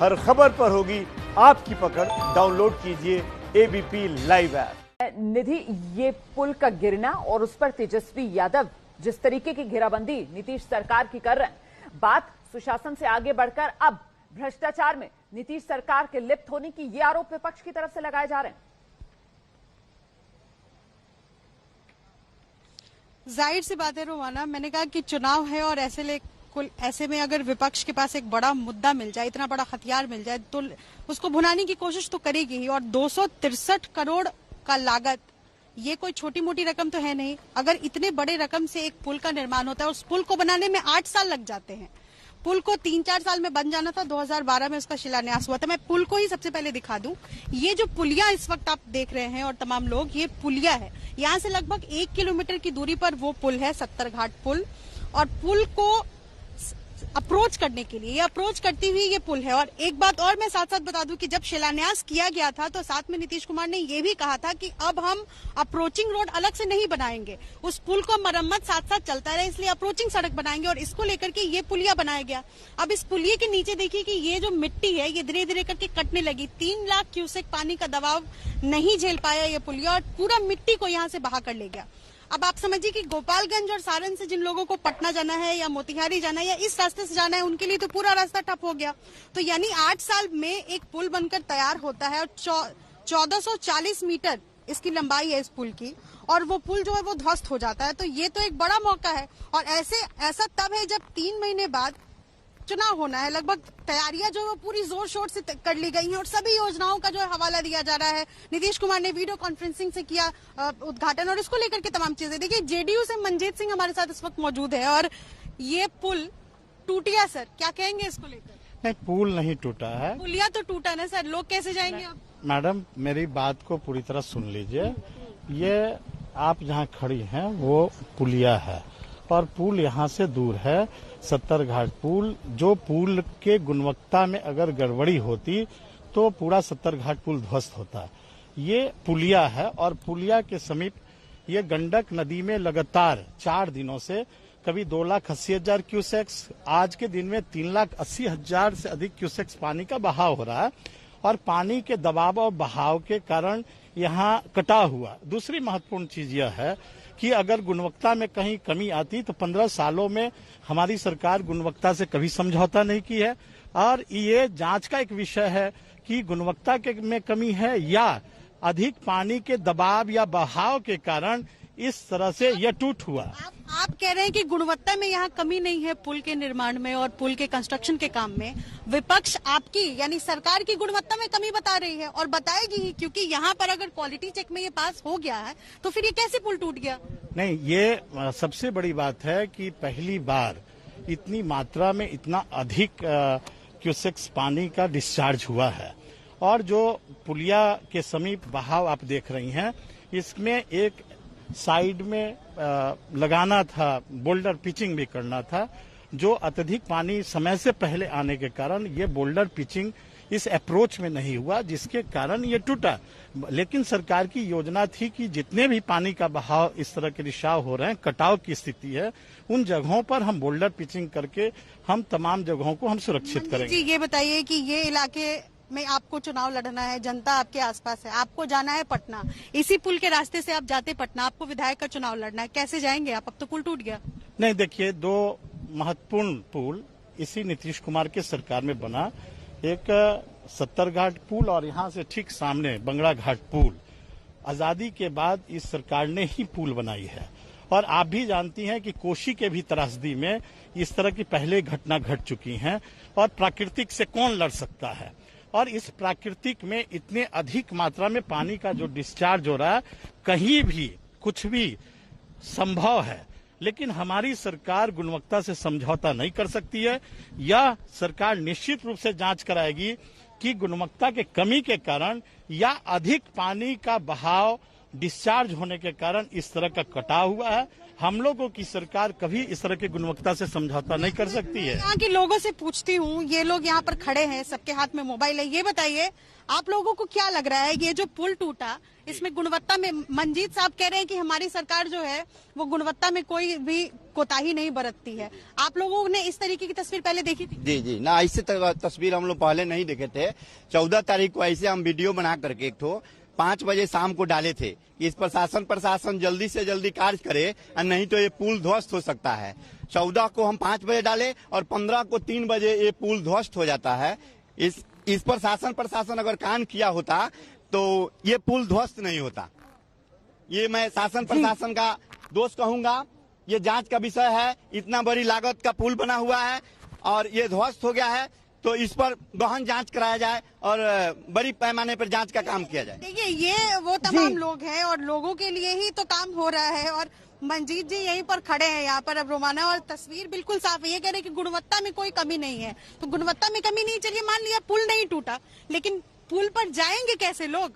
हर खबर पर होगी आपकी पकड़। डाउनलोड कीजिए एबीपी लाइव ऐप। निधि, ये पुल का गिरना और उस पर तेजस्वी यादव जिस तरीके की घेराबंदी नीतीश सरकार की कर रहे हैं, बात सुशासन से आगे बढ़कर अब भ्रष्टाचार में नीतीश सरकार के लिप्त होने की ये आरोप विपक्ष की तरफ से लगाए जा रहे हैं। जाहिर सी बात है रोमाना, मैंने कहा कि चुनाव है और ऐसे में अगर विपक्ष के पास एक बड़ा मुद्दा मिल जाए, इतना बड़ा हथियार मिल जाए, तो उसको भुनाने की कोशिश तो करेगी ही। और 263 करोड़ का लागत, ये कोई छोटी मोटी रकम तो है नहीं। अगर इतने बड़े रकम से एक पुल का निर्माण होता है, उस पुल को बनाने में 8 साल लग जाते हैं। पुल को 3-4 साल में बन जाना था। 2012 में उसका शिलान्यास हुआ था। मैं पुल को ही सबसे पहले दिखा दूं। ये जो पुलिया इस वक्त आप देख रहे हैं और तमाम लोग, ये पुलिया है। यहाँ से लगभग 1 किलोमीटर की दूरी पर वो पुल है, 70 घाट पुल। और पुल को अप्रोच करने के लिए, अप्रोच करती हुई ये पुल है। और एक बात और मैं साथ साथ बता दूं कि जब शिलान्यास किया गया था तो साथ में नीतीश कुमार ने ये भी कहा था कि अब हम अप्रोचिंग रोड अलग से नहीं बनाएंगे, उस पुल को मरम्मत साथ साथ चलता रहे, इसलिए अप्रोचिंग सड़क बनाएंगे। और इसको लेकर के ये पुलिया बनाया गया। अब इस पुलिये के नीचे देखिए कि ये जो मिट्टी है, ये धीरे धीरे करके कटने लगी। 3 लाख क्यूसेक पानी का दबाव नहीं झेल पाया ये पुलिया और पूरा मिट्टी को यहाँ से बहा कर ले गया। अब आप समझिए कि गोपालगंज और सारण से जिन लोगों को पटना जाना है या मोतिहारी जाना है या इस रास्ते से जाना है, उनके लिए तो पूरा रास्ता ठप हो गया। तो यानी 8 साल में एक पुल बनकर तैयार होता है और 1440 मीटर इसकी लंबाई है इस पुल की, और वो पुल जो है वो ध्वस्त हो जाता है। तो ये तो एक बड़ा मौका है। और ऐसा तब है जब 3 महीने बाद चुनाव होना है। लगभग तैयारियां जो है पूरी जोर शोर से कर ली गई हैं और सभी योजनाओं का जो है हवाला दिया जा रहा है। नीतीश कुमार ने वीडियो कॉन्फ्रेंसिंग से किया उद्घाटन, और इसको लेकर के तमाम चीजें। देखिए, जेडीयू से मनजीत सिंह हमारे साथ इस वक्त मौजूद है। और ये पुल टूट गया सर, क्या कहेंगे इसको लेकर? नहीं, पुल नहीं टूटा है। पुलिया तो टूटा ना सर, लोग कैसे जाएंगे अब? मैडम, मेरी बात को पूरी तरह सुन लीजिए। ये आप जहाँ खड़ी हैं वो पुलिया है और पुल यहाँ से दूर है, 70 घाट पुल। जो पुल के गुणवत्ता में अगर गड़बड़ी होती तो पूरा 70 घाट पुल ध्वस्त होता। ये पुलिया है और पुलिया के समीप ये गंडक नदी में लगातार 4 दिनों से कभी 2,80,000 क्यूसेक्स, आज के दिन में 3,80,000 से अधिक क्यूसेक्स पानी का बहाव हो रहा है। और पानी के दबाव और बहाव के कारण यहाँ कटा हुआ। दूसरी महत्वपूर्ण चीज यह है कि अगर गुणवत्ता में कहीं कमी आती तो 15 सालों में हमारी सरकार गुणवत्ता से कभी समझौता नहीं की है। और ये जांच का एक विषय है कि गुणवत्ता में कमी है या अधिक पानी के दबाव या बहाव के कारण इस तरह से यह टूट हुआ। आप कह रहे हैं कि गुणवत्ता में यहाँ कमी नहीं है पुल के निर्माण में और पुल के कंस्ट्रक्शन के काम में। विपक्ष आपकी यानी सरकार की गुणवत्ता में कमी बता रही है और बताएगी ही, क्योंकि यहाँ पर अगर क्वालिटी चेक में ये पास हो गया है तो फिर ये कैसे पुल टूट गया? नहीं, ये सबसे बड़ी बात है कि पहली बार इतनी मात्रा में इतना अधिक क्यूसेक्स पानी का डिस्चार्ज हुआ है। और जो पुलिया के समीप बहाव आप देख रही हैं, इसमें एक साइड में लगाना था, बोल्डर पिचिंग भी करना था, जो अत्यधिक पानी समय से पहले आने के कारण ये बोल्डर पिचिंग इस अप्रोच में नहीं हुआ, जिसके कारण ये टूटा। लेकिन सरकार की योजना थी कि जितने भी पानी का बहाव इस तरह के रिसाव हो रहे हैं, कटाव की स्थिति है, उन जगहों पर हम बोल्डर पिचिंग करके हम तमाम जगहों को हम सुरक्षित करेंगे। जी, ये बताइए कि ये इलाके में आपको चुनाव लड़ना है, जनता आपके आसपास है, आपको जाना है पटना, इसी पुल के रास्ते से आप जाते पटना, आपको विधायक का चुनाव लड़ना है, कैसे जाएंगे आप? अब तो पुल टूट गया। नहीं, देखिए, 2 महत्वपूर्ण पुल इसी नीतीश कुमार के सरकार में बना। एक 70 घाट पुल और यहाँ से ठीक सामने बंगड़ा घाट पुल। आजादी के बाद इस सरकार ने ही पुल बनाई है। और आप भी जानती हैं कि कोशी के भी त्रासदी में इस तरह की पहले घटना घट चुकी हैं। और प्राकृतिक से कौन लड़ सकता है? और इस प्राकृतिक में इतने अधिक मात्रा में पानी का जो डिस्चार्ज हो रहा है, कहीं भी कुछ भी संभव है। लेकिन हमारी सरकार गुणवत्ता से समझौता नहीं कर सकती है। यह सरकार निश्चित रूप से जांच कराएगी कि गुणवत्ता के कमी के कारण या अधिक पानी का बहाव डिस्चार्ज होने के कारण इस तरह का कटाव हुआ है। हम लोगों की सरकार कभी इस तरह की गुणवत्ता से समझौता नहीं कर सकती है। यहाँ के लोगों से पूछती हूँ, ये लोग यहाँ पर खड़े हैं, सबके हाथ में मोबाइल है, ये बताइए आप लोगों को क्या लग रहा है, ये जो पुल टूटा इसमें गुणवत्ता में, मंजीत साहब कह रहे हैं कि हमारी सरकार जो है वो गुणवत्ता में कोई भी कोताही नहीं बरतती है। आप लोगों ने इस तरीके की तस्वीर पहले देखी थी? जी जी ना, ऐसे तस्वीर हम लोग पहले नहीं देखे थे। 14 तारीख को ऐसे हम वीडियो बना करके एक ठो 5 बजे शाम को डाले थे कि इस प्रशासन जल्दी से जल्दी कार्य करे और नहीं तो ये पुल ध्वस्त हो सकता है। 14 को हम 5 बजे डाले और 15 को 3 बजे ये पुल ध्वस्त हो जाता है। इस प्रशासन अगर कान किया होता तो ये पुल ध्वस्त नहीं होता। ये मैं शासन प्रशासन का दोष कहूंगा। ये जांच का विषय है। इतना बड़ी लागत का पुल बना हुआ है और ये ध्वस्त हो गया है, तो इस पर गहन जांच कराया जाए और बड़ी पैमाने पर जांच का काम किया जाए। देखिए, ये वो तमाम लोग हैं और लोगों के लिए ही तो काम हो रहा है और मंजीत जी यहीं पर खड़े हैं यहाँ पर अब रोमाना, और तस्वीर बिल्कुल साफ है। ये कह रहे हैं कि गुणवत्ता में कोई कमी नहीं है, तो गुणवत्ता में कमी नहीं, चलिए मान लिया पुल नहीं टूटा, लेकिन पुल पर जाएंगे कैसे लोग?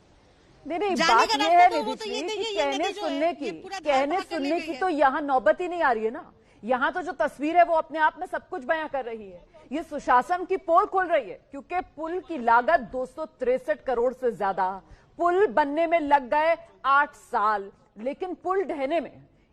नहीं, बात ये है कहने सुनने की तो यहाँ नौबत ही नहीं आ रही है ना। यहाँ तो जो तस्वीर है वो अपने आप में सब कुछ बयां कर रही है। ये सुशासन की पोल खोल रही है, क्योंकि पुल की लागत 263 करोड़ से ज्यादा। पुल बनने में लग गए 8 साल, लेकिन पुल ढहने में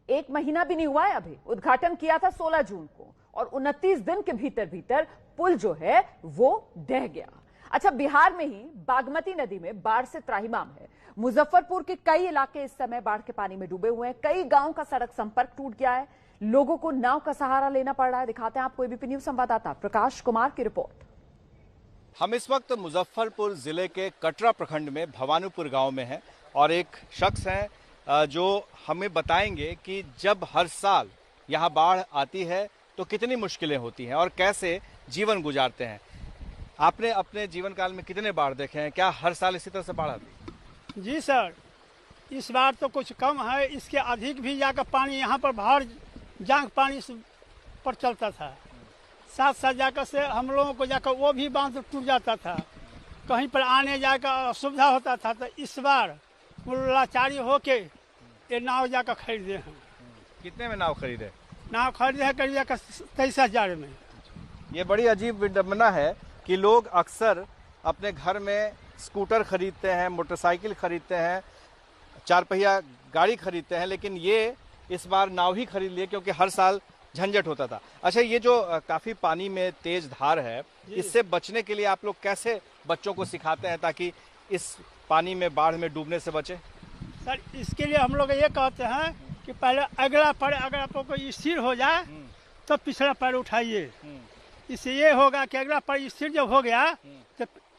1 महीना भी नहीं हुआ है। अभी उद्घाटन किया था 16 जून को और 29 दिन के भीतर पुल जो है वो ढह गया। अच्छा, बिहार में ही बागमती नदी में बाढ़ से त्राहिमाम है। मुजफ्फरपुर के कई इलाके इस समय बाढ़ के पानी में डूबे हुए हैं। कई गांव का सड़क संपर्क टूट गया है। लोगों को नाव का सहारा लेना पड़ रहा है। दिखाते हैं आपको एबीपी न्यूज संवाददाता प्रकाश कुमार की रिपोर्ट। हम इस वक्त मुजफ्फरपुर जिले के कटरा प्रखंड में भवानीपुर गांव में हैं और एक शख्स हैं जो हमें बताएंगे कि जब हर साल यहां बाढ़ आती है तो कितनी मुश्किलें होती हैं और कैसे जीवन गुजारते हैं। आपने अपने जीवन काल में कितने बाढ़ देखे हैं? क्या हर साल इसी तरह से बाढ़ आती है? जी सर, इस बार तो कुछ कम है, इसके अधिक भी जाकर पानी यहाँ पर बाहर जांग पानी पर चलता था। साथ जाकर से हम लोगों को जाकर वो भी बांध टूट जाता था, कहीं पर आने जाकर असुविधा होता था। तो इस बार लाचारी होके ये नाव जाकर खरीदे हैं। कितने में नाव खरीदे? नाव खरीदे हैं करीब 23,000 में। ये बड़ी अजीब विडंबना है कि लोग अक्सर अपने घर में स्कूटर खरीदते हैं, मोटरसाइकिल खरीदते हैं, 4 पहिया गाड़ी खरीदते हैं, लेकिन ये इस बार नाव ही खरीद लिए क्योंकि हर साल झंझट होता था। अच्छा, ये जो काफी पानी में तेज धार है, इससे बचने के लिए आप लोग कैसे बच्चों को सिखाते हैं ताकि इस पानी में बाढ़ में डूबने से बचे? सर, इसके लिए हम लोग ये कहते हैं कि पहले अगला पैर अगर आप लोग को स्थिर हो जाए तो पिछला पैर उठाइए। इससे ये होगा कि अगला पैर स्थिर जब हो गया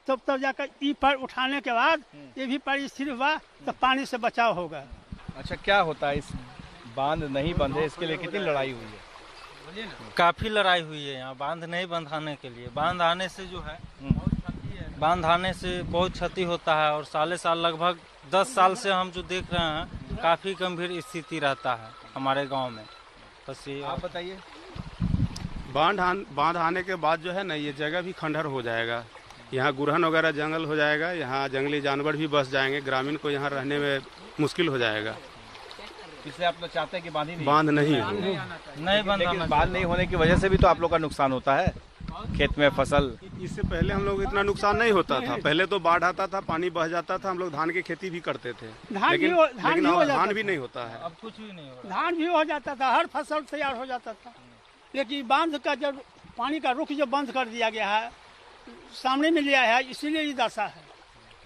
तब जाकर ई पैर उठाने के बाद ये भी पैर स्थिर हुआ तो पानी से बचाव होगा। अच्छा, क्या होता है इस बांध नहीं बंधे, इसके लिए कितनी लड़ाई हुई है? काफी लड़ाई हुई है यहाँ बांध नहीं बंधाने के लिए। बांध आने से जो है बांध आने से बहुत क्षति होता है और साल लगभग 10 साल से हम जो देख रहे हैं काफी गंभीर स्थिति रहता है हमारे गांव में। बस ये आप बताइए। बांध आने के बाद जो है ना, ये जगह भी खंडहर हो जाएगा। यहाँ गुरहन वगैरह जंगल हो जाएगा, यहाँ जंगली जानवर भी बस जाएंगे, ग्रामीण को यहाँ रहने में मुश्किल हो जाएगा। इसलिए आप लोग चाहते हैं कि बांध नहीं बंधाना। बांध नहीं होने की वजह से भी तो आप लोग का नुकसान होता है खेत में फसल। इससे पहले हम लोग इतना नुकसान नहीं होता था। पहले तो बाढ़ आता था, पानी बह जाता था, हम लोग धान की खेती भी करते थे, लेकिन धान भी नहीं होता है। अब कुछ भी नहीं हो रहा। धान भी हो जाता था, हर फसल तैयार हो जाता था। लेकिन बांध का जब पानी का रुख जब बंद कर दिया गया है, सामने में लिया है, इसीलिए ये दशा है।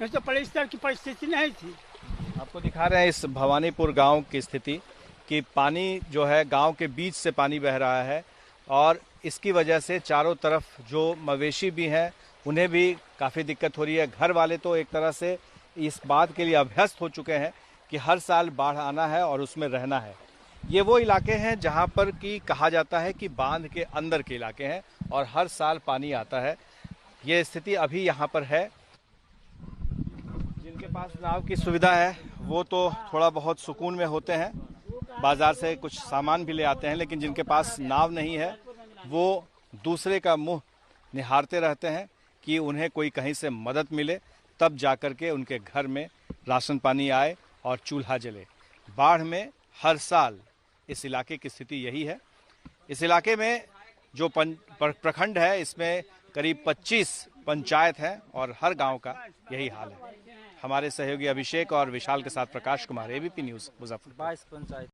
नहीं तो पहले इस तरह की परिस्थिति नहीं थी। आपको दिखा रहे हैं इस भवानीपुर गांव की स्थिति कि पानी जो है गांव के बीच से पानी बह रहा है और इसकी वजह से चारों तरफ जो मवेशी भी हैं उन्हें भी काफ़ी दिक्कत हो रही है। घर वाले तो एक तरह से इस बात के लिए अभ्यस्त हो चुके हैं कि हर साल बाढ़ आना है और उसमें रहना है। ये वो इलाके हैं जहां पर कि कहा जाता है कि बांध के अंदर के इलाके हैं और हर साल पानी आता है। ये स्थिति अभी यहाँ पर है। जिनके पास नाव की सुविधा है वो तो थोड़ा बहुत सुकून में होते हैं, बाजार से कुछ सामान भी ले आते हैं, लेकिन जिनके पास नाव नहीं है वो दूसरे का मुंह निहारते रहते हैं कि उन्हें कोई कहीं से मदद मिले, तब जाकर के उनके घर में राशन पानी आए और चूल्हा जले। बाढ़ में हर साल इस इलाके की स्थिति यही है। इस इलाके में जो प्रखंड है इसमें करीब 25 पंचायत हैं और हर गांव का यही हाल है। हमारे सहयोगी अभिषेक और विशाल के साथ प्रकाश कुमार, एबीपी न्यूज मुजफ्फरपुर। 22 पंचायत।